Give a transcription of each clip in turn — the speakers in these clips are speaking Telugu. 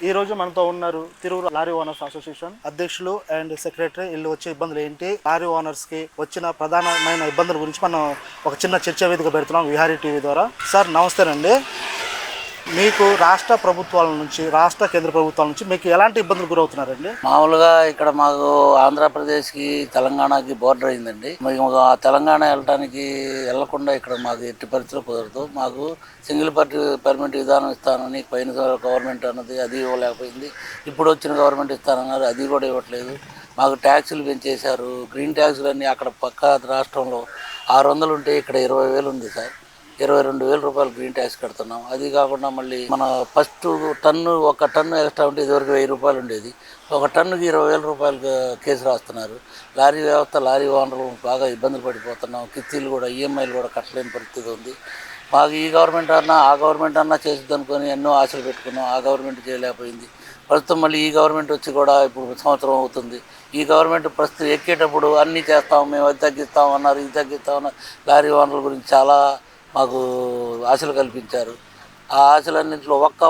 ఈ రోజు మనతో ఉన్నారు తిరువురు లారీ ఓనర్స్ అసోసియేషన్ అధ్యక్షులు అండ్ సెక్రటరీ. వీళ్ళు వచ్చే ఇబ్బందులు ఏంటి, లారీ ఓనర్స్ కి వచ్చిన ప్రధానమైన ఇబ్బందుల గురించి మనం ఒక చిన్న చర్చా వేదిక పెడుతున్నాం విహారీ టీవీ ద్వారా. సార్ నమస్తేనండి. మీకు రాష్ట్ర ప్రభుత్వాల నుంచి, రాష్ట్ర కేంద్ర ప్రభుత్వాల నుంచి మీకు ఎలాంటి ఇబ్బందులు గురవుతున్నారండి? మామూలుగా ఇక్కడ మాకు ఆంధ్రప్రదేశ్కి తెలంగాణకి బోర్డర్ అయిందండి. మేము తెలంగాణ వెళ్ళకుండా ఇక్కడ మాకు ఎట్టి పరిస్థితుల్లో కుదరదు. మాకు సింగిల్ పార్టీ పర్మిట్ విధానం ఇస్తానని పైన గవర్నమెంట్ అన్నది అది ఇవ్వలేకపోయింది. ఇప్పుడు వచ్చిన గవర్నమెంట్ ఇస్తానన్నారు, అది కూడా ఇవ్వట్లేదు. మాకు ట్యాక్సులు పెంచేశారు. గ్రీన్ ట్యాక్సులు అన్నీ అక్కడ పక్క రాష్ట్రంలో 600 ఉంటే ఇక్కడ 20,000 ఉంది సార్. 22,000 రూపాయలు గ్రీన్ ట్యాక్స్ కడుతున్నాం. అది కాకుండా మళ్ళీ మన ఫస్ట్ టన్ను, ఒక టన్ను ఎక్స్ట్రా ఉంటే ఇదివరకు 1000 రూపాయలు ఉండేది. ఒక టన్నుకి 20,000 రూపాయలు కేసు రాస్తున్నారు. లారీ వ్యవస్థ, లారీ ఓనర్లు బాగా ఇబ్బందులు పడిపోతున్నాం. కిస్తీలు కూడా, ఈఎంఐలు కూడా కట్టలేని పరిస్థితి ఉంది. మాకు ఈ గవర్నమెంట్ అన్నా ఆ గవర్నమెంట్ అన్నా చేస్తుంది అనుకొని ఎన్నో ఆశలు పెట్టుకున్నాం. ఆ గవర్నమెంట్ చేయలేకపోయింది. ప్రస్తుతం మళ్ళీ ఈ గవర్నమెంట్ వచ్చి కూడా ఇప్పుడు సంవత్సరం అవుతుంది. ఈ గవర్నమెంట్ ప్రస్తుతం ఎక్కేటప్పుడు అన్నీ చేస్తాం, మేము అది తగ్గిస్తాం అన్నారు, ఇది తగ్గిస్తామన్నారు. లారీ ఓనర్ల గురించి చాలా మాకు ఆశలు కల్పించారు. ఆ ఆశలన్నింటిలో ఒక్క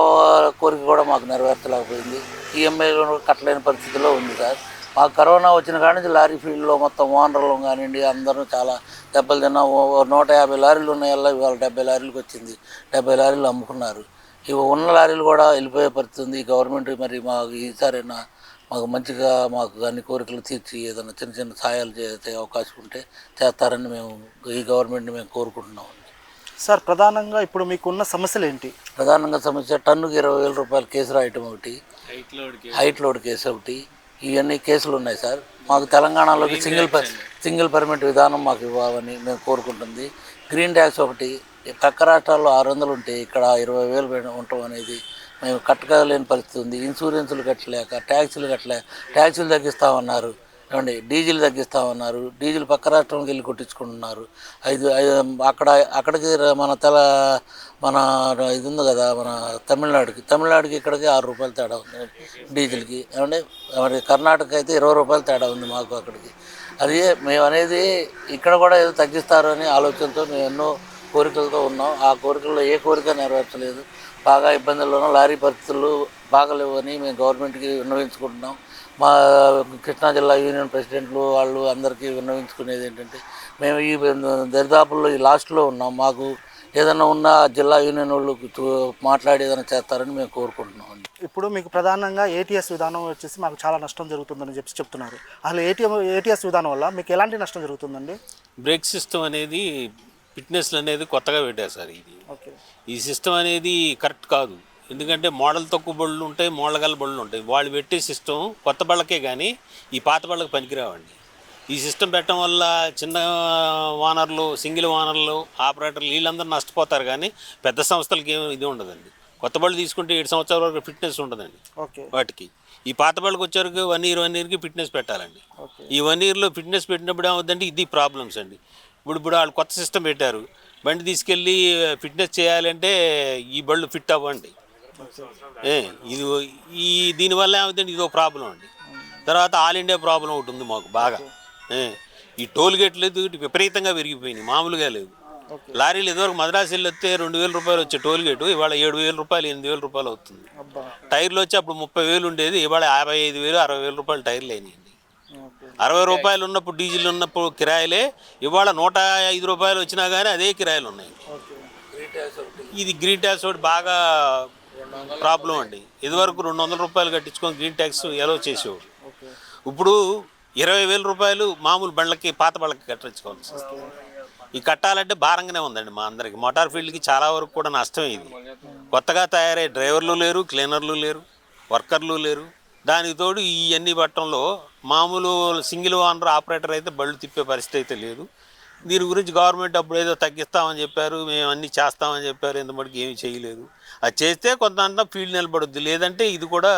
కోరిక కూడా మాకు నెరవేర్చలేకపోయింది. ఈఎంఐలో కట్టలేని పరిస్థితిలో ఉంది సార్. మాకు కరోనా వచ్చిన కాడి నుంచి లారీ ఫీల్డ్లో మొత్తం ఓనర్లు కానివ్వండి అందరూ చాలా దెబ్బలు తిన్నాం. 150 లారీలు ఉన్నాయల్లా ఇవాళ 70 లారీలకు వచ్చింది. 70 లారీలు అమ్ముకున్నారు. ఇవి ఉన్న లారీలు కూడా వెళ్ళిపోయే పరిస్థితి ఉంది. ఈ గవర్నమెంట్ మరి మాకు ఈసారైనా మాకు మంచిగా మాకు అన్ని కోరికలు తీర్చి ఏదైనా చిన్న చిన్న సహాయాలు చేసే అవకాశం ఉంటే చేస్తారని మేము ఈ గవర్నమెంట్ని మేము కోరుకుంటున్నాం. సార్ ప్రధానంగా ఇప్పుడు మీకున్న సమస్యలు ఏంటి? ప్రధానంగా సమస్య టన్నుకి 20,000 రూపాయలు కేసు రాయటం ఒకటి, హైట్ లోడ్ కేసు ఒకటి, ఇవన్నీ కేసులు ఉన్నాయి సార్. మాకు తెలంగాణలోకి సింగిల్ పర్మిట్ విధానం మాకు ఇవ్వాలని మేము కోరుకుంటుంది. గ్రీన్ ట్యాక్స్ ఒకటి, పక్క రాష్ట్రాల్లో 600 ఉంటే ఇక్కడ 20,000 ఉండటం అనేది మేము కట్టలేని పరిస్థితి ఉంది. ఇన్సూరెన్సులు కట్టలేక, ట్యాక్సులు తగ్గిస్తామన్నారు, ఏమండి డీజిల్ తగ్గిస్తామన్నారు. డీజిల్ పక్క రాష్ట్రంకి వెళ్ళి కొట్టించుకుంటున్నారు. అక్కడికి మన ఇది ఉంది కదా, మన తమిళనాడుకి ఇక్కడికి 6 రూపాయలు తేడా ఉంది డీజిల్కి. ఏమంటే మరి కర్ణాటక అయితే 20 రూపాయలు తేడా ఉంది మాకు అక్కడికి. అది మేము అనేది ఇక్కడ కూడా ఏదో తగ్గిస్తారు అని ఆలోచనతో మేము ఎన్నో కోరికలతో ఉన్నాం. ఆ కోరికల్లో ఏ కోరిక నెరవేర్చలేదు. బాగా ఇబ్బందుల్లోనూ లారీ పరిస్థితులు బాగలేవు అని మేము గవర్నమెంట్కి విన్నవించుకుంటున్నాం. మా కృష్ణా జిల్లా యూనియన్ ప్రెసిడెంట్లు వాళ్ళు అందరికీ విన్నవించుకునేది ఏంటంటే, మేము ఈ దరిదాపుల్లో ఈ లాస్ట్లో ఉన్నాం. మాకు ఏదైనా ఉన్నా జిల్లా యూనియన్ వాళ్ళు మాట్లాడి ఏదైనా చేస్తారని మేము కోరుకుంటున్నాం. ఇప్పుడు మీకు ప్రధానంగా ఏటీఎస్ విధానం వచ్చేసి మాకు చాలా నష్టం జరుగుతుందని చెప్తున్నారు. అసలు ఏటీఎస్ విధానం వల్ల మీకు ఎలాంటి నష్టం జరుగుతుందండి? బ్రేక్ సిస్టమ్ అనేది, ఫిట్నెస్లు అనేది కొత్తగా పెట్టారు సార్. ఈ సిస్టమ్ అనేది కరెక్ట్ కాదు. ఎందుకంటే మోడల్ తక్కువ బళ్ళు ఉంటాయి, మోడల్ గల బళ్ళు ఉంటాయి. వాళ్ళు పెట్టే సిస్టమ్ కొత్త బళ్ళకే కానీ ఈ పాత బళ్ళకి పనికిరావండి. ఈ సిస్టమ్ పెట్టడం వల్ల చిన్న ఓనర్లు, సింగిల్ ఓనర్లు, ఆపరేటర్లు వీళ్ళందరూ నష్టపోతారు. కానీ పెద్ద సంస్థలకి ఏమి ఇది ఉండదండి. కొత్త బళ్ళు తీసుకుంటే 7 సంవత్సరాల వరకు ఫిట్నెస్ ఉండదండి వాటికి. ఈ పాత బళ్ళకి వచ్చేవరకు 1 ఇయర్కి ఫిట్నెస్ పెట్టాలండి. ఈ 1 ఇయర్లో ఫిట్నెస్ పెట్టినప్పుడు ఏమవుతుందంటే ఇది ప్రాబ్లమ్స్ అండి. ఇప్పుడు వాళ్ళు కొత్త సిస్టమ్ పెట్టారు. బండి తీసుకెళ్ళి ఫిట్నెస్ చేయాలంటే ఈ బళ్ళు ఫిట్ అవ్వండి. దీనివల్ల ఏమవుతుందంటే ఇదో ప్రాబ్లం అండి. తర్వాత ఆల్ ఇండియా ప్రాబ్లం ఒకటి ఉంది మాకు బాగా. ఈ టోల్ గేట్లు విపరీతంగా పెరిగిపోయినాయి, మామూలుగా లేదు. లారీలు ఇదివరకు మద్రాసు వెళ్ళి వస్తే 2,000 రూపాయలు వచ్చే టోల్ గేటు ఇవాళ 7,000 రూపాయలు, 8,000 రూపాయలు అవుతుంది. టైర్లు వచ్చి అప్పుడు 30,000 ఉండేది, ఇవాళ 55,000, 60,000 రూపాయలు టైర్లు అయినాయండి. 60 రూపాయలు ఉన్నప్పుడు డీజిల్ ఉన్నప్పుడు కిరాయిలే, ఇవాళ 105 రూపాయలు వచ్చినా కానీ అదే కిరాయిలు ఉన్నాయి. ఇది గ్రీన్ ట్యాక్స్ ఒకటి బాగా ప్రాబ్లం అండి. ఇదివరకు 200 రూపాయలు కట్టించుకొని గ్రీన్ ట్యాక్స్ ఎలా చేసేవాడు. ఇప్పుడు 20,000 రూపాయలు మామూలు బండ్లకి, పాత బళ్ళకి కట్టించుకోవాల్సి వస్తుంది. ఈ కట్టాలంటే భారంగానే ఉందండి మా అందరికి. మోటార్ ఫీల్డ్కి చాలా వరకు కూడా నష్టం ఇది. కొత్తగా తయారయ్యే డ్రైవర్లు లేరు, క్లీనర్లు లేరు, వర్కర్లు లేరు. దానికి తోడు ఇవన్నీ పట్టడంలో మామూలు సింగిల్ ఓనర్ ఆపరేటర్ అయితే బళ్ళు తిప్పే పరిస్థితి అయితే లేదు. దీని గురించి గవర్నమెంట్ అప్పుడు ఏదో తగ్గిస్తామని చెప్పారు, మేము అన్నీ చేస్తామని చెప్పారు. ఇంతమటికి ఏమీ చేయలేదు. అది చేస్తే కొంత ఫీల్డ్ నిలబడుద్ది, లేదంటే ఇది కూడా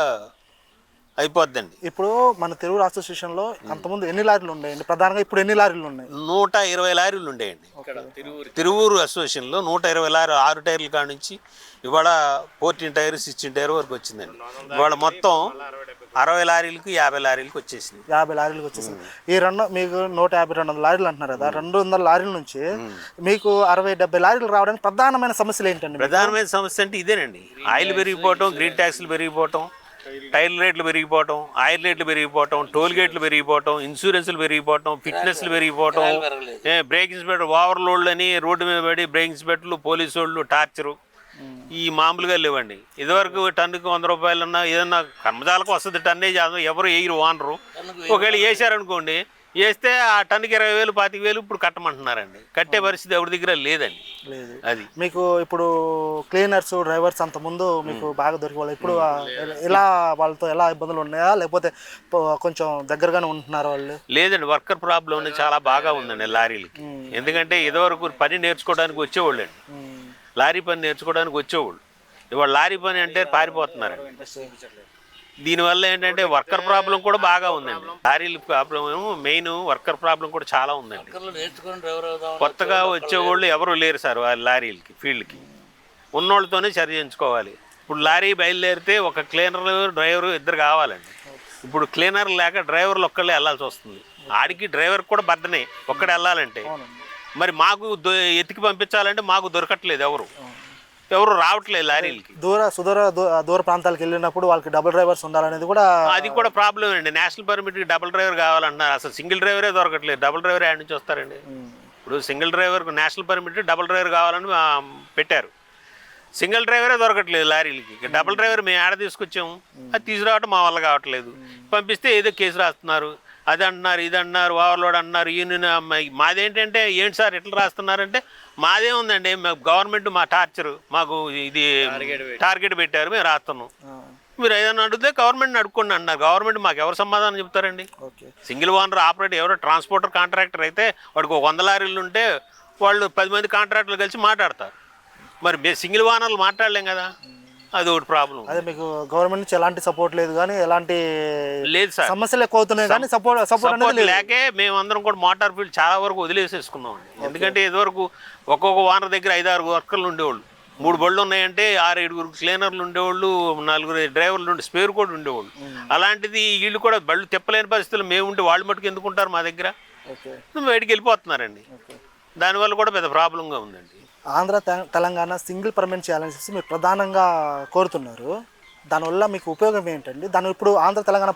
అయిపోద్దండి. ఇప్పుడు మన తిరువురు అసోసియేషన్లో అంతకుముందు ఎన్ని లారీలు ఉన్నాయండి? ప్రధానంగా ఇప్పుడు ఎన్ని లారీలు ఉన్నాయి? 120 లారీలు ఉండేయండి తిరువురు అసోసియేషన్లో. 120 లారీ, 6 టైర్ల కాడ నుంచి ఇవాళ 14 టైర్, 16 టైర్ వరకు వచ్చిందండి. ఇవాళ మొత్తం 60 లారీలకు, 50 లారీలకు వచ్చేసింది. 50 లారీలకు వచ్చేసింది. ఈ మీకు 150, 200 లారీలు అంటున్నారు కదా. 200 లారీల నుంచి మీకు 60, 70 లారీలు రావడానికి ప్రధానమైన సమస్యలు ఏంటండి? ప్రధానమైన సమస్య అంటే ఇదేనండి. ఆయిల్ పెరిగిపోవటం, గ్రీన్ ట్యాక్స్లు పెరిగిపోవటం, టైర్ల రేట్లు పెరిగిపోవటం, ఆయిల్ రేట్లు పెరిగిపోవటం, టోల్ గేట్లు పెరిగిపోవటం, ఇన్సూరెన్స్లు పెరిగిపోవటం, ఫిట్నెస్లు పెరిగిపోవటం, బ్రేక్ ఇన్స్పెక్టర్ ఓవర్లోడ్లు అని రోడ్డు మీద పడి బ్రేక్ ఇన్స్పెక్టర్లు, పోలీసు వాళ్ళు టార్చరు ఈ మామూలుగా లేవండి. ఇదివరకు టన్నుకి 100 రూపాయలన్నా ఏదన్నా కర్మజాలకు వస్తుంది, టన్నేజ్ ఎవరు వేయరు ఓనరు. ఒకవేళ వేసారనుకోండి, వేస్తే ఆ టన్నుకి 20,000 25,000 ఇప్పుడు కట్టమంటున్నారండి. కట్టే పరిస్థితి ఎవరి దగ్గర లేదండి. అది మీకు ఇప్పుడు క్లీనర్స్, డ్రైవర్స్ అంత ముందు మీకు బాగా దొరికేవాళ్ళు. ఇప్పుడు ఎలా వాళ్ళతో ఎలా ఇబ్బందులు ఉన్నాయా, లేకపోతే కొంచెం దగ్గరగానే ఉంటున్నారా వాళ్ళు? లేదండి, వర్కర్ ప్రాబ్లం చాలా బాగా ఉందండి లారీలకి. ఎందుకంటే ఇదివరకు పని నేర్చుకోవడానికి వచ్చేవాళ్ళు అండి, లారీ పని నేర్చుకోవడానికి వచ్చేవాళ్ళు. ఇవాళ లారీ పని అంటే పారిపోతున్నారండి. దీనివల్ల ఏంటంటే వర్కర్ ప్రాబ్లం కూడా బాగా ఉందండి. లారీల ప్రాబ్లం మెయిన్, వర్కర్ ప్రాబ్లం కూడా చాలా ఉందండి. కొత్తగా వచ్చేవాళ్ళు ఎవరు లేరు సార్ వాళ్ళ లారీలకి, ఫీల్డ్కి. ఉన్నోళ్ళతోనే సరి చేయించుకోవాలి. ఇప్పుడు లారీ బయలుదేరితే ఒక క్లీనర్, డ్రైవరు ఇద్దరు కావాలండి. ఇప్పుడు క్లీనర్ లేక డ్రైవర్లు ఒక్కళ్ళే వెళ్ళాల్సి వస్తుంది. ఆడికి డ్రైవర్ కూడా బద్దనే ఒక్కడే వెళ్ళాలంటే. మరి మాకు ఎత్తికి పంపించాలంటే మాకు దొరకట్లేదు, ఎవరు రావట్లేదు లారీలకి. దూర ప్రాంతాలకు వెళ్ళినప్పుడు వాళ్ళకి డబుల్ డ్రైవర్స్ ఉండాలనేది కూడా అది కూడా ప్రాబ్లం అండి. నేషనల్ పర్మిట్కి డబుల్ డ్రైవర్ కావాలంటున్నారు. అసలు సింగిల్ డ్రైవరే దొరకట్లేదు. డబుల్ డ్రైవర్ యాడ్ నుంచి వస్తారండి. ఇప్పుడు సింగిల్ డ్రైవర్కు నేషనల్ పర్మిట్ డబుల్ డ్రైవర్ కావాలని పెట్టారు. సింగిల్ డ్రైవరే దొరకట్లేదు లారీలకి. డబుల్ డ్రైవర్ మేము ఆడ తీసుకొచ్చాము, అది తీసుకురావటం మా వల్ల కావట్లేదు. పంపిస్తే ఏదో కేసు రాస్తున్నారు, అది అంటున్నారు, ఇది అంటున్నారు, ఓవర్లోడ్ అంటున్నారు. యూనియన్ మాదేంటంటే ఏంటి సార్ ఎట్లా రాస్తున్నారంటే, మాదే ఉందండి, గవర్నమెంట్ మా టార్చరు, మాకు ఇది టార్గెట్ పెట్టారు, మేము రాస్తున్నాం. మీరు ఏదైనా అడిగితే గవర్నమెంట్ని అడుక్కోండి అన్నారు. గవర్నమెంట్ మాకు ఎవరు సమాధానం చెప్తారండి? సింగిల్ ఓనర్ ఆపరేటర్ ఎవరో ట్రాన్స్పోర్టర్ కాంట్రాక్టర్ అయితే వాడికి 100 లారీలు ఉంటే వాళ్ళు 10 మంది కాంట్రాక్టర్లు కలిసి మాట్లాడతారు. మరి సింగిల్ ఓనర్లు మాట్లాడలేం కదా, అది ఒకటి ప్రాబ్లం. అదే మీకు గవర్నమెంట్ నుంచి ఎలాంటి సపోర్ట్ లేదు, కానీ ఎలాంటి లేదు సార్, సమస్యలు ఎక్కువ అవుతున్నాయి, కానీ సపోర్ట్ లేకే మేమందరం కూడా మోటార్ ఫీల్డ్ చాలా వరకు వదిలేసేసుకున్నాం. ఎందుకంటే ఇదివరకు ఒక్కొక్క ఓనర్ దగ్గర 5-6 వర్కర్లు ఉండేవాళ్ళు. 3 బళ్ళు ఉన్నాయంటే 6-7 క్లీనర్లు ఉండేవాళ్ళు, 4 డ్రైవర్లు స్పేర్ కూడా ఉండేవాళ్ళు. అలాంటిది వీళ్ళు కూడా బళ్ళు తిప్పలేని పరిస్థితులు మేము ఉంటే వాళ్ళు మటుకు ఎందుకుంటారు మా దగ్గర? బయటికి వెళ్ళిపోతున్నారండి. దానివల్ల కూడా పెద్ద ప్రాబ్లంగా ఉందండి. ఆంధ్ర తెలంగాణ సింగిల్ పర్మనెంట్ చేయాలని చెప్పి మీరు ప్రధానంగా కోరుతున్నారు. దానివల్ల మీకు ఉపయోగం ఏంటండి? దాని ఇప్పుడు ఆంధ్ర తెలంగాణ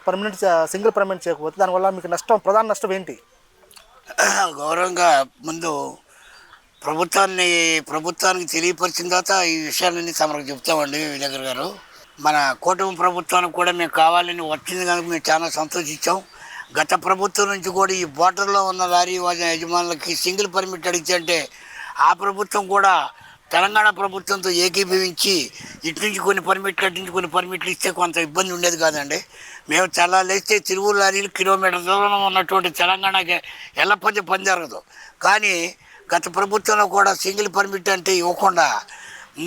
సింగిల్ పర్మనెంట్ చేయకపోతే దానివల్ల మీకు ప్రధాన నష్టం ఏంటి? గౌరవంగా ముందు ప్రభుత్వానికి తెలియపరిచిన తర్వాత ఈ విషయాలన్నీ తమకు చెప్తామండి విలేకర్ గారు. మన కూటమి ప్రభుత్వానికి కూడా మేము కావాలని వచ్చింది కనుక మేము చాలా సంతోషించాం. గత ప్రభుత్వం నుంచి కూడా ఈ బోర్డర్లో ఉన్న లారీ యజమానులకి సింగిల్ పర్మిట్ అడిగితే ఆ ప్రభుత్వం కూడా తెలంగాణ ప్రభుత్వంతో ఏకీభవించి ఇటు నుంచి కొన్ని పర్మిట్లు, అటు నుంచి కొన్ని పర్మిట్లు ఇస్తే కొంత ఇబ్బంది ఉండేది కాదండి. మేము చాలా లేస్తే తిరువురు లారీలు కిలోమీటర్ దూరంలో ఉన్నటువంటి తెలంగాణకి ఎల్లపంది పని జరగదు. కానీ గత ప్రభుత్వంలో కూడా సింగిల్ పర్మిట్ అంటే ఇవ్వకుండా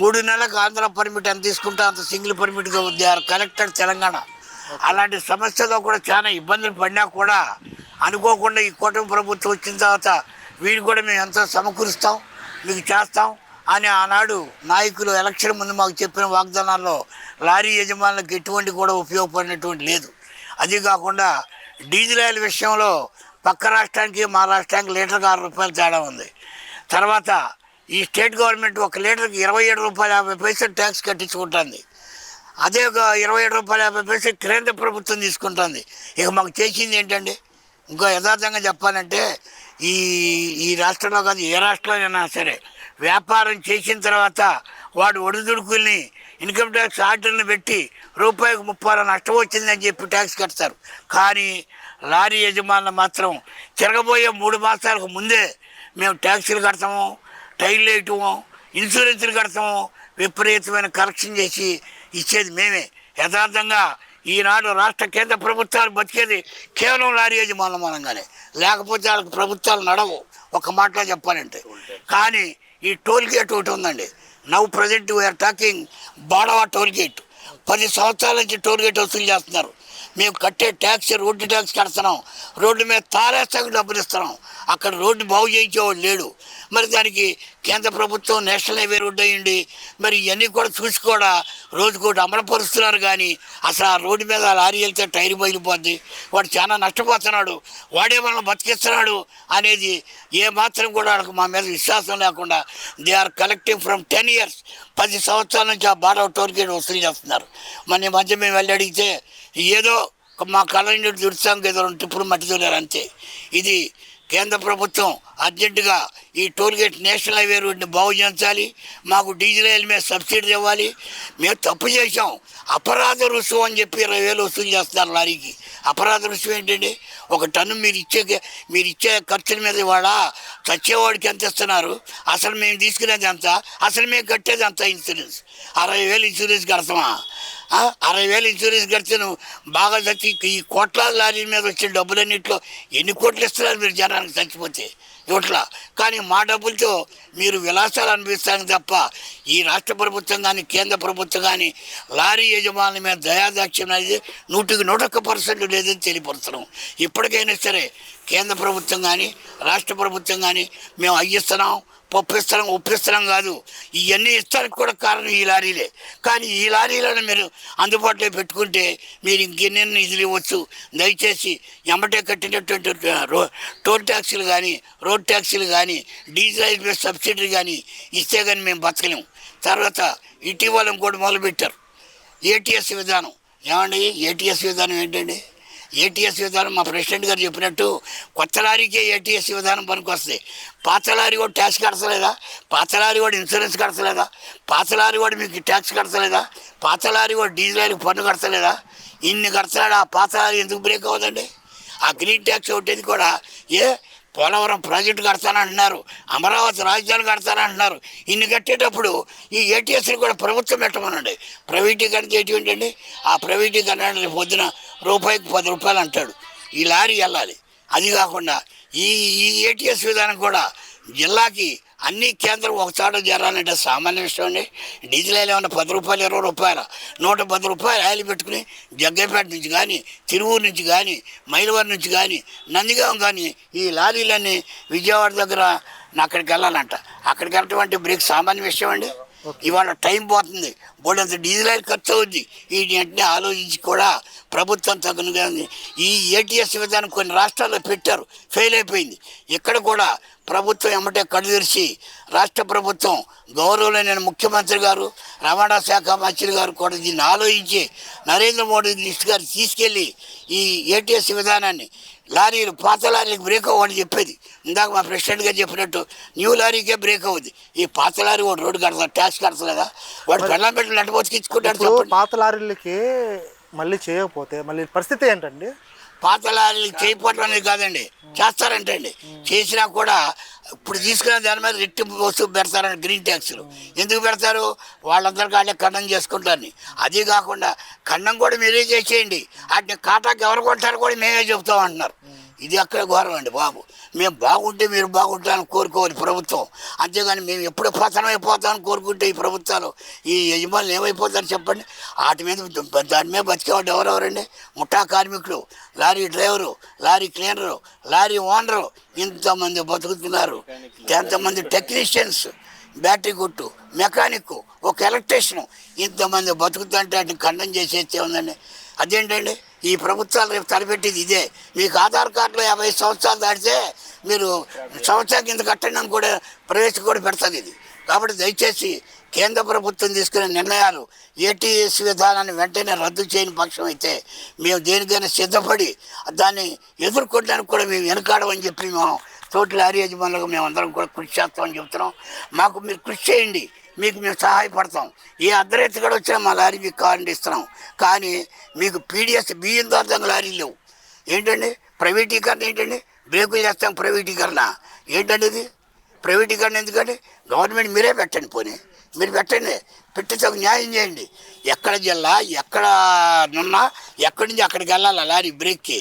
3 నెలలకు ఆంధ్ర పర్మిట్ ఎంత తీసుకుంటే అంత సింగిల్ పర్మిట్గా దే ఆర్ కలెక్టెడ్ తెలంగాణ. అలాంటి సమస్యలో కూడా చాలా ఇబ్బందులు పడినా కూడా అనుకోకుండా ఈ కూటమి ప్రభుత్వం వచ్చిన తర్వాత వీడు కూడా మేము ఎంతో సమకూరుస్తాం, మీకు చేస్తాం అని ఆనాడు నాయకులు ఎలక్షన్ ముందు మాకు చెప్పిన వాగ్దానాల్లో లారీ యజమానులకు ఎటువంటి కూడా ఉపయోగపడినటువంటి లేదు. అది కాకుండా డీజిల్ ఆయిల్ విషయంలో పక్క రాష్ట్రానికి మా రాష్ట్రానికి లీటర్కి 6 రూపాయలు తేడా ఉంది. తర్వాత ఈ స్టేట్ గవర్నమెంట్ 1 లీటర్కి 27 రూపాయల 50 పైసలు ట్యాక్స్ కట్టించుకుంటుంది. అదే ఒక 27 రూపాయల 50 పైసలు కేంద్ర ప్రభుత్వం తీసుకుంటుంది. ఇక మాకు చేసింది ఏంటండి? ఇంకా యథార్థంగా చెప్పాలంటే ఈ రాష్ట్రంలో కాదు, ఏ రాష్ట్రంలోనైనా సరే వ్యాపారం చేసిన తర్వాత వాడు ఒడిదుడుకుల్ని ఇన్కమ్ ట్యాక్స్ ఆర్డర్ని పెట్టి రూపాయికి 30 నష్టం వచ్చిందని చెప్పి ట్యాక్స్ కడతారు. కానీ లారీ యజమానులు మాత్రం తిరగబోయే 3 మాసాలకు ముందే మేము ట్యాక్సీలు కడతాము, టైర్లు వేయటము, ఇన్సూరెన్సులు కడతాము, విపరీతమైన కరెక్షన్ చేసి ఇచ్చేది మేమే. యథార్థంగా ఈనాడు రాష్ట్ర కేంద్ర ప్రభుత్వాలు బతికేది కేవలం లారీ యజమానుల మూలంగానే, లేకపోతే వాళ్ళకి ప్రభుత్వాలు నడవు ఒక మాటలో చెప్పాలంటే. కానీ ఈ టోల్ గేట్ ఒకటి ఉందండి. నవ్ ప్రజెంట్ వీఆర్ టాకింగ్ బాడవా టోల్ గేట్. 10 సంవత్సరాల నుంచి టోల్ గేట్ వసూలు చేస్తున్నారు. మేము కట్టే ట్యాక్స్, రోడ్డు ట్యాక్స్ కడుతున్నాం, రోడ్డు మీద తారేస్తాకు డబ్బులు ఇస్తున్నాం. అక్కడ రోడ్డు బాగు చేయించేవాడు లేడు. మరి దానికి కేంద్ర ప్రభుత్వం నేషనల్ హైవే రోడ్డు అయ్యింది. మరి ఇవన్నీ కూడా చూసి కూడా రోజుకోటి అమలుపరుస్తున్నారు. కానీ అసలు ఆ రోడ్డు మీద లారీ వెళ్తే టైర్ బయలుపోద్ది, వాడు చాలా నష్టపోతున్నాడు, వాడే మనల్ని బతికిస్తున్నాడు అనేది ఏమాత్రం కూడా వాళ్ళకి మా మీద విశ్వాసం లేకుండా they are collecting from 10 years 10 సంవత్సరాల నుంచి ఆ బాడ టోల్ గేట్ వసూలు చేస్తున్నారు. మన మధ్య మేము వెళ్ళి అడిగితే ఏదో మా కళని దుర్సాం ఏదో 2 టిప్పులు మట్టి తోలారు అంతే. ఇది కేంద్ర ప్రభుత్వం అర్జెంటుగా ఈ టోల్గేట్ నేషనల్ హైవే రోడ్ని బాగు చేయించాలి. మాకు డీజిల్ ఆయిల్ మీద సబ్సిడీ ఇవ్వాలి. మేము తప్పు చేసాం, అపరాధ రుసుము అని చెప్పి 20,000 వసూలు చేస్తున్నారు లారీకి. అపరాధ రుసుము ఏంటండి? 1 టన్ను మీరు ఇచ్చే ఖర్చుల మీద ఇవాళ చచ్చేవాడికి ఎంత ఇస్తున్నారు? అసలు మేము తీసుకునేది ఎంత? అసలు మేము కట్టేది ఎంత ఇన్సూరెన్స్? 60,000 ఇన్సూరెన్స్ కడతామా? 60,000 ఇన్సూరెన్స్ కడితే నువ్వు బాగా చచ్చి ఈ కోట్లాది లారీల మీద వచ్చిన డబ్బులన్నింటిలో ఎన్ని కోట్లు ఇస్తున్నారు మీరు జనానికి చచ్చిపోతే? ఇట్లా కానీ మా డబ్బులతో మీరు విలాసాలు అనిపిస్తానికి తప్ప ఈ రాష్ట్ర ప్రభుత్వం కానీ కేంద్ర ప్రభుత్వం కానీ లారీ యజమానుల మీద దయాదాక్ష్యం అనేది 100% లేదని తెలియపరుస్తున్నాం. ఇప్పటికైనా సరే కేంద్ర ప్రభుత్వం కానీ రాష్ట్ర ప్రభుత్వం కానీ మేము అయ్యిస్తున్నాం, పప్పిస్తున్నాం, ఒప్పిస్తున్నాం కాదు, ఇవన్నీ ఇస్తానికి కూడా కారణం ఈ లారీలే. కానీ ఈ లారీలను మీరు అందుబాటులో పెట్టుకుంటే మీరు ఇంకెన్ని నిధులు ఇవ్వచ్చు. దయచేసి ఎమ్మటే కట్టినటువంటి టోల్ ట్యాక్సీలు కానీ రోడ్ ట్యాక్సీలు కానీ డీజిల్ ఆయిల్ మీద సబ్సిడీ కానీ ఇస్తే కానీ మేము బతకలేము. తర్వాత ఇటీవల కూడా మొదలుపెట్టారు ఏటీఎస్ విధానం. ఏమండి ఏటీఎస్ విధానం ఏంటండి? ఏటీఎస్ విధానం మా ప్రెసిడెంట్ గారు చెప్పినట్టు కొత్త లారీకే ఏటీఎస్ విధానం పనికి వస్తుంది. పాత లారీ కూడా ట్యాక్స్ కడతలేదా? పాత లారీ కూడా ఇన్సూరెన్స్ కడతలేదా? పాత లారీ కూడా మీకు ట్యాక్స్ కడతలేదా? పాత లారీ కూడా డీజిల్ ఆయిల్ పన్ను కడతలేదా? ఇన్ని కడతలేదా? ఆ పాత లారీ ఎందుకు బ్రేక్ అవ్వదండి? ఆ గ్రీన్ ట్యాక్స్ ఒకటి కూడా పోలవరం ప్రాజెక్టు కడతానంటున్నారు, అమరావతి రాజధాని కడతానంటున్నారు. ఇన్ని కట్టేటప్పుడు ఈ ఏటీఎస్ని కూడా ప్రభుత్వం పెట్టమనండి. ప్రైవేటీకరణ చేయటం ఏంటండి? ఆ ప్రైవేటీకరణ పొద్దున రూపాయికి 10 రూపాయలు అంటాడు. ఈ లారీ వెళ్ళాలి. అది కాకుండా ఈ ఏటీఎస్ విధానం కూడా జిల్లాకి అన్ని కేంద్రం ఒక చోట చేరాలంటే సామాన్య విషయం అండి. డీజిల్ ఆయిల్ ఏమన్నా 10 రూపాయలు 20 రూపాయలు 110 రూపాయలు ఆయిల్ పెట్టుకుని జగ్గైపేట నుంచి కానీ తిరువూరు నుంచి కానీ మైలవరం నుంచి కానీ నందిగాం కానీ ఈ లారీలన్నీ విజయవాడ దగ్గర అక్కడికి వెళ్ళాలంట. అక్కడికి వెళ్ళటం అంటే బ్రేక్ సామాన్య విషయం అండి. ఇవాళ టైం పోతుంది, బోడంత డీజిల్ ఆయిల్ ఖర్చు అవుద్ది. వీటిని ఆలోచించి కూడా ప్రభుత్వం తగినగా ఈ ఏటీఎస్ విధానం కొన్ని రాష్ట్రాల్లో పెట్టారు, ఫెయిల్ అయిపోయింది. ఇక్కడ కూడా ప్రభుత్వం ఎమ్మటే కళ్ళు తెరిచి రాష్ట్ర ప్రభుత్వం గౌరవమైన ముఖ్యమంత్రి గారు రవాణా శాఖ మంత్రి గారు కూడా దీన్ని ఆలోచించి నరేంద్ర మోడీ దృష్టి గారు తీసుకెళ్ళి ఈ ఏటీఎస్ విధానాన్ని లారీలు పాత లారీలకు బ్రేక్ అవ్వని చెప్పేది. ఇందాక మా ప్రెసిడెంట్ గారు చెప్పినట్టు న్యూ లారీకే బ్రేక్ అవ్వద్ది. ఈ పాత లారీ వాడు రోడ్డు కడతా ట్యాక్స్ కడతలేదా? వాడు బెల్లం పెట్టి నటు బతికించుకుంటాడు. పాత లారీలకి మళ్ళీ చేయకపోతే మళ్ళీ పరిస్థితి ఏంటండి? పాత లారీలు చేయకపోవడం అనేది కాదండి, చేస్తారంటండి. చేసినా కూడా ఇప్పుడు తీసుకునే దాని మీద రెట్టింపు వస్తువు పెడతారని గ్రీన్ ట్యాక్స్లు ఎందుకు పెడతారు? వాళ్ళందరికీ వాళ్ళే ఖండం చేసుకుంటారని. అది కాకుండా ఖండం కూడా మీరే చేసేయండి, వాటిని కాటాకి ఎవరు కొంటారు కూడా మేమే చెబుతాం అంటున్నారు. ఇది అక్కడ ఘోరం అండి బాబు. మేము బాగుంటే మీరు బాగుంటారని కోరుకోవాలి ప్రభుత్వం, అంతేగాని మేము ఎప్పుడు పతనం అయిపోతామని కోరుకుంటే ఈ ప్రభుత్వాలు ఈ యజమానులు ఏమైపోతారు చెప్పండి? దాని మీద బతికేవాడు ఎవరెవరండి? ముఠా కార్మికులు, lorry driver, lorry cleaner, lorry owner, ఇంతమంది బతుకుతున్నారు. ఎంతమంది టెక్నీషియన్స్, బ్యాటరీ కొట్టు, మెకానిక్, ఒక ఎలక్ట్రీషియన్, ఇంతమంది బతుకుతుంటే వాటిని ఖండం చేసేస్తే ఉందండి. అదేంటండి ఈ ప్రభుత్వాలు రేపు తలపెట్టేది ఇదే. మీకు ఆధార్ కార్డులో 50 సంవత్సరాలు దాటితే మీరు సంవత్సరం కింద కట్టండి అని కూడా ప్రవేశం కూడా పెడుతుంది ఇది. కాబట్టి దయచేసి కేంద్ర ప్రభుత్వం తీసుకునే నిర్ణయాలు ఏటీఎస్ విధానాన్ని వెంటనే రద్దు చేయని పక్షం అయితే మేము దేనికైనా సిద్ధపడి దాన్ని ఎదుర్కోవడానికి కూడా మేము వెనకాడమని చెప్పి మేము తోటి లారీ యజమానులకు మేమందరం కూడా కృషి చేస్తామని చెప్తున్నాం. మాకు మీరు కృషి చేయండి, మీకు మేము సహాయపడతాం. ఏ అర్ధరైతు కూడా వచ్చినా మా లారీ మీకు కావాలంటే ఇస్తున్నాం. కానీ మీకు పీడిఎస్ బియ్యం దార్థంగా లారీలు లేవు. ఏంటండి ప్రైవేటీకరణ? ఏంటండి బ్రేకులు చేస్తాం ప్రైవేటీకరణ? ఏంటండి ఇది ప్రైవేటీకరణ? ఎందుకంటే గవర్నమెంట్ మీరే పెట్టండి, పోనీ మీరు పెట్టండి, పెట్టి న్యాయం చేయండి. ఎక్కడ జిల్లా ఎక్కడ నున్నా ఎక్కడి నుంచి అక్కడికి వెళ్ళాలి లారీ బ్రేక్కి.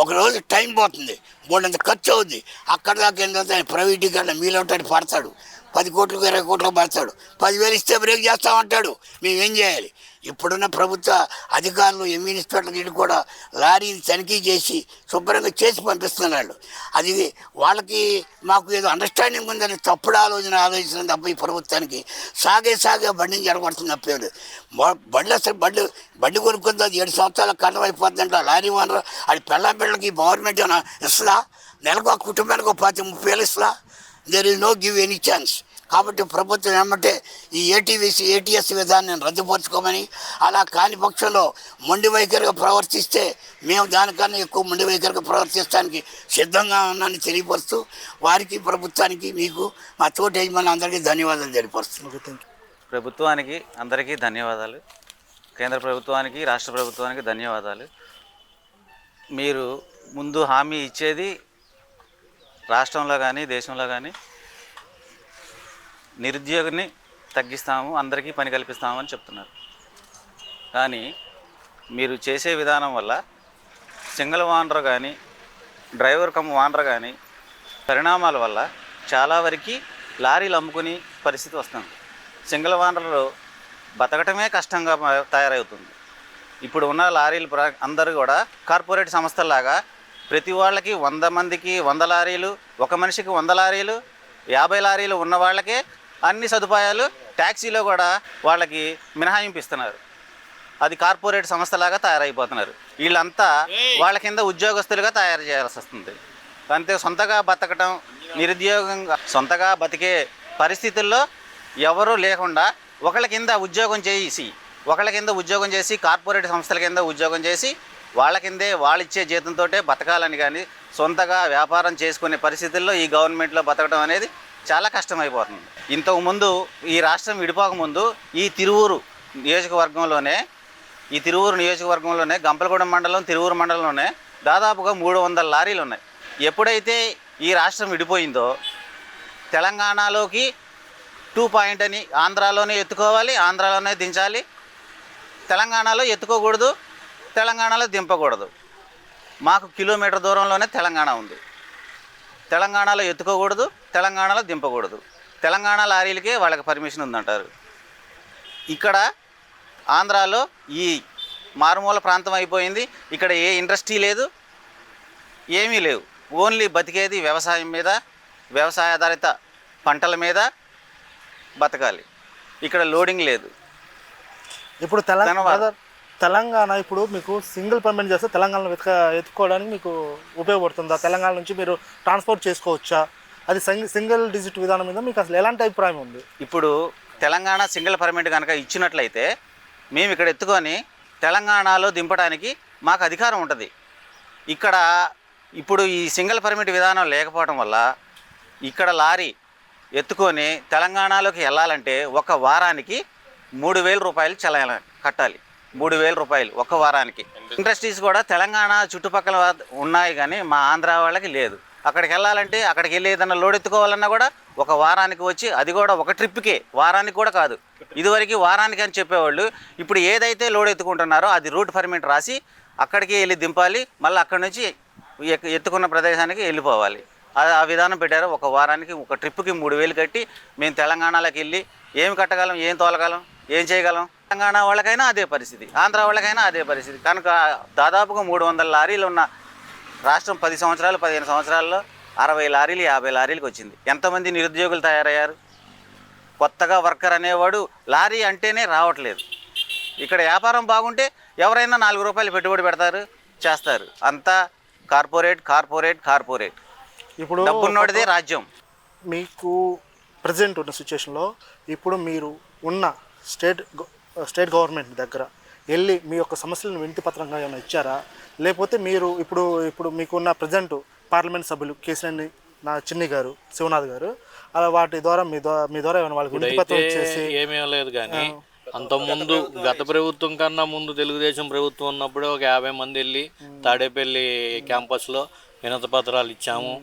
ఒకరోజు టైం పోతుంది, బోర్డంత ఖర్చు అవుద్ది. అక్కడ దాకా ఏంటంటే ప్రైవేటీకరణ మీలోటాడు పడతాడు, 10 కోట్లకు 20 కోట్లకు పడతాడు, 10,000 ఇస్తే బ్రేక్ చేస్తామంటాడు. మేమేం చేయాలి? ఇప్పుడున్న ప్రభుత్వ అధికారులు ఇన్స్పెక్టర్ వీళ్ళు కూడా లారీని తనిఖీ చేసి శుభ్రంగా చేసి పంపిస్తున్నారు. అది వాళ్ళకి మాకు ఏదో అండర్స్టాండింగ్ ఉందని తప్పుడు ఆలోచన తప్ప ఈ ప్రభుత్వానికి సాగే బండిని జరగబడుతుంది తప్పేది. బండి కొనుక్కుంది, అది 7 సంవత్సరాల కన్నం అయిపోతుందంట. లారీ ఓనర్ అది పిల్లలకి గవర్నమెంట్ ఏమైనా ఇస్తుందా? నెలకు ఆ కుటుంబానికి 30,000 ఇస్తుందా? There is no give any chance. కాబట్టి ప్రభుత్వం ఏమంటే ఈ ఏటీఎస్ విధానాన్ని రద్దుపరచుకోమని, అలా కాని పక్షంలో మొండి వైఖరిగా ప్రవర్తిస్తే మేము దానికన్నా ఎక్కువ మొండి వైఖరిగా ప్రవర్తించడానికి సిద్ధంగా ఉన్నానని తెలియపరుస్తూ వారికి, ప్రభుత్వానికి, మీకు, మా తోటి యజమాని అందరికీ ధన్యవాదాలు తెలియపరుస్తున్నాం. ప్రభుత్వానికి అందరికీ ధన్యవాదాలు. కేంద్ర ప్రభుత్వానికి, రాష్ట్ర ప్రభుత్వానికి ధన్యవాదాలు. మీరు ముందు హామీ ఇచ్చేది రాష్ట్రంలో కానీ దేశంలో కానీ నిరుద్యోగిని తగ్గిస్తాము, అందరికీ పని కల్పిస్తామని చెప్తున్నారు. కానీ మీరు చేసే విధానం వల్ల సింగిల్ ఓనర్ కానీ డ్రైవర్ కమ్ ఓనర్ కానీ పరిణామాల వల్ల చాలా వరకు లారీలు అమ్ముకునే పరిస్థితి వస్తుంది. సింగిల్ ఓనర్లు బతకటమే కష్టంగా తయారవుతుంది. ఇప్పుడు ఉన్న లారీలు అందరూ కూడా కార్పొరేట్ సంస్థల్లాగా ప్రతి వాళ్ళకి 100 మందికి 100 లారీలు, ఒక మనిషికి 100 లారీలు, 50 లారీలు ఉన్న వాళ్ళకే అన్ని సదుపాయాలు ట్యాక్సీలో కూడా వాళ్ళకి మినహాయింపు ఇస్తున్నారు. అది కార్పొరేట్ సంస్థలాగా తయారైపోతున్నారు. వీళ్ళంతా వాళ్ళ కింద ఉద్యోగస్తులుగా తయారు చేయాల్సి వస్తుంది. అంతే సొంతగా బతకటం, నిరుద్యోగంగా సొంతగా బతికే పరిస్థితుల్లో ఎవరూ లేకుండా ఒకళ్ళ కింద ఉద్యోగం చేసి కార్పొరేట్ సంస్థల కింద ఉద్యోగం చేసి వాళ్ళ కిందే వాళ్ళు ఇచ్చే జీతంతో బతకాలని కానీ సొంతగా వ్యాపారం చేసుకునే పరిస్థితుల్లో ఈ గవర్నమెంట్లో బతకడం అనేది చాలా కష్టమైపోతుంది. ఇంతకుముందు ఈ రాష్ట్రం విడిపోకముందు ఈ తిరువూరు నియోజకవర్గంలోనే గంపలగూడెం మండలం, తిరువూరు మండలంలోనే దాదాపుగా 300 లారీలు ఉన్నాయి. ఎప్పుడైతే ఈ రాష్ట్రం విడిపోయిందో తెలంగాణలోకి 2 పాయింట్ అని ఆంధ్రాలోనే ఎత్తుకోవాలి, ఆంధ్రాలోనే దించాలి, తెలంగాణలో ఎత్తుకోకూడదు, తెలంగాణలో దింపకూడదు. మాకు కిలోమీటర్ దూరంలోనే తెలంగాణ ఉంది. తెలంగాణలో ఎత్తుకోకూడదు, తెలంగాణలో దింపకూడదు. తెలంగాణ లారీలకే వాళ్ళకి పర్మిషన్ ఉందంటారు. ఇక్కడ ఆంధ్రాలో ఈ మారుమూల ప్రాంతం అయిపోయింది. ఇక్కడ ఏ ఇండస్ట్రీ లేదు, ఏమీ లేవు. ఓన్లీ బతికేది వ్యవసాయం మీద, వ్యవసాయ ఆధారిత పంటల మీద బతకాలి. ఇక్కడ లోడింగ్ లేదు. ఇప్పుడు తెలంగాణ ఇప్పుడు మీకు సింగిల్ పర్మిట్ చేస్తే తెలంగాణలో ఎత్తుకోవడానికి మీకు ఉపయోగపడుతుందా? తెలంగాణ నుంచి మీరు ట్రాన్స్పోర్ట్ చేసుకోవచ్చా? అది సింగిల్ డిజిట్ విధానం మీద మీకు అసలు ఎలాంటి అభిప్రాయం ఉంది? ఇప్పుడు తెలంగాణ సింగిల్ పర్మిట్ కనుక ఇచ్చినట్లయితే మేము ఇక్కడ ఎత్తుకొని తెలంగాణలో దింపడానికి మాకు అధికారం ఉంటుంది. ఇక్కడ ఇప్పుడు ఈ సింగిల్ పర్మిట్ విధానం లేకపోవడం వల్ల ఇక్కడ లారీ ఎత్తుకొని తెలంగాణలోకి వెళ్ళాలంటే ఒక వారానికి 3,000 రూపాయలు చలాన కట్టాలి. 3,000 రూపాయలు ఒక వారానికి. ఇండస్ట్రీస్ కూడా తెలంగాణ చుట్టుపక్కల ఉన్నాయి కానీ మా ఆంధ్ర వాళ్ళకి లేదు. అక్కడికి వెళ్ళాలంటే అక్కడికి వెళ్ళి ఏదైనా లోడ్ ఎత్తుకోవాలన్నా కూడా ఒక వారానికి వచ్చి, అది కూడా ఒక ట్రిప్కే, వారానికి కూడా కాదు. ఇదివరకు వారానికి అని చెప్పేవాళ్ళు. ఇప్పుడు ఏదైతే లోడ్ ఎత్తుకుంటున్నారో అది రూట్ పర్మిట్ రాసి అక్కడికి వెళ్ళి దింపాలి, మళ్ళీ అక్కడి నుంచి ఎత్తుకున్న ప్రదేశానికి వెళ్ళిపోవాలి. ఆ విధానం పెట్టారు. ఒక వారానికి ఒక ట్రిప్కి 3,000 కట్టి మేము తెలంగాణలోకి వెళ్ళి ఏమి కట్టగలం, ఏం తోలగలం, ఏం చేయగలం? తెలంగాణ వాళ్ళకైనా అదే పరిస్థితి, ఆంధ్ర వాళ్ళకైనా అదే పరిస్థితి. కనుక దాదాపుగా 300 లారీలు ఉన్న రాష్ట్రం 10 సంవత్సరాలు 15 సంవత్సరాల్లో 60 లారీలు 50 లారీలకు వచ్చింది. ఎంతమంది నిరుద్యోగులు తయారయ్యారు? కొత్తగా వర్కర్ అనేవాడు లారీ అంటేనే రావట్లేదు. ఇక్కడ వ్యాపారం బాగుంటే ఎవరైనా 4 రూపాయలు పెట్టుబడి పెడతారు, చేస్తారు. అంతా కార్పొరేట్. ఇప్పుడు డబ్బున్నోడిదే రాజ్యం. మీకు ప్రజెంట్ ఉన్న సిచ్యువేషన్లో ఇప్పుడు మీరు ఉన్న స్టేట్ గవర్నమెంట్ దగ్గర వెళ్ళి మీ యొక్క సమస్యలను వినతి పత్రంగా ఏమైనా ఇచ్చారా? లేకపోతే మీరు ఇప్పుడు మీకున్న ప్రజెంట్ పార్లమెంట్ సభ్యులు కేసినేని చిన్ని గారు, శివనాథ్ గారు, అలా వాటి ద్వారా మీ ద్వారా ఏమైనా వాళ్ళకి వినతి పత్రం ఇచ్చేసి? ఏమేం లేదు కానీ అంతకుముందు గత ప్రభుత్వం కన్నా ముందు తెలుగుదేశం ప్రభుత్వం ఉన్నప్పుడే ఒక 50 మంది వెళ్ళి తాడేపల్లి క్యాంపస్లో వినతి పత్రాలు ఇచ్చాము.